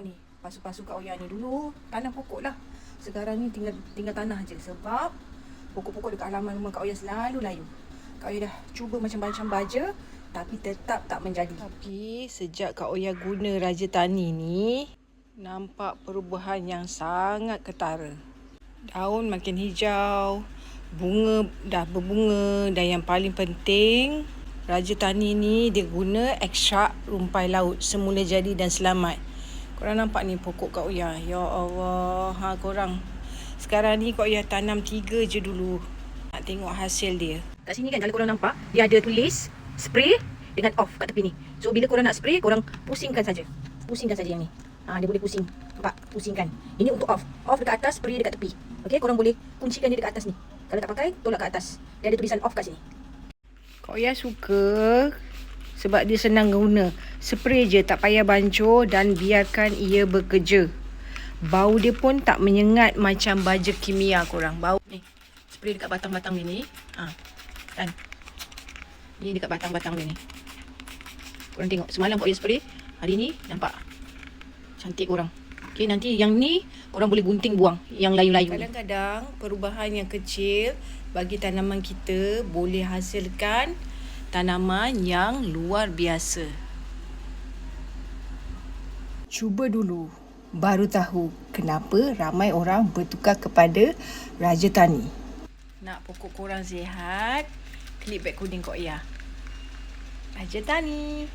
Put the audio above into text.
tengok ni, pasu-pasu Kak Oya ni. Dulu tanam pokok lah. Sekarang ni tinggal tanah je. Sebab pokok-pokok dekat halaman rumah Kak Oya selalu layu. Kak Oya dah cuba macam-macam baja, tapi tetap tak menjadi. Tapi sejak Kak Oya guna Raja Tani ni, nampak perubahan yang sangat ketara. Daun makin hijau, bunga dah berbunga, dan yang paling penting, Raja Tani ni dia guna ekstrak rumpai laut semula jadi dan selamat. Korang nampak ni pokok Kak Oya. Ya Allah, korang. Sekarang ni Kak Oya tanam 3 je dulu. Nak tengok hasil dia. Kat sini kan kalau korang nampak, dia ada tulis spray dengan off kat tepi ni. So bila korang nak spray, korang pusingkan saja. Pusingkan saja yang ni. Dia boleh pusing. Nampak? Pusingkan. Ini untuk off. Off dekat atas, spray dekat tepi. Okey, korang boleh kuncikan dia dekat atas ni. Kalau tak pakai, tolak kat atas. Dia ada tulisan off kat sini. Kak Oya suka sebab dia senang guna. Spray je, tak payah bancuh dan biarkan ia bekerja. Bau dia pun tak menyengat macam baja kimia korang. Bau ni. Spray dekat batang-batang dia ni. Kan? Ni dekat batang-batang dia ni. Korang tengok. Semalam Kak Oya spray. Hari ni nampak. Cantik korang. Okey, nanti yang ni korang boleh gunting buang. Yang layu-layu ni. Kadang-kadang perubahan yang kecil bagi tanaman kita boleh hasilkan tanaman yang luar biasa. Cuba dulu, baru tahu kenapa ramai orang bertukar kepada Raja Tani. Nak pokok korang sihat, klik beg kuning Kak Oya. Raja Tani.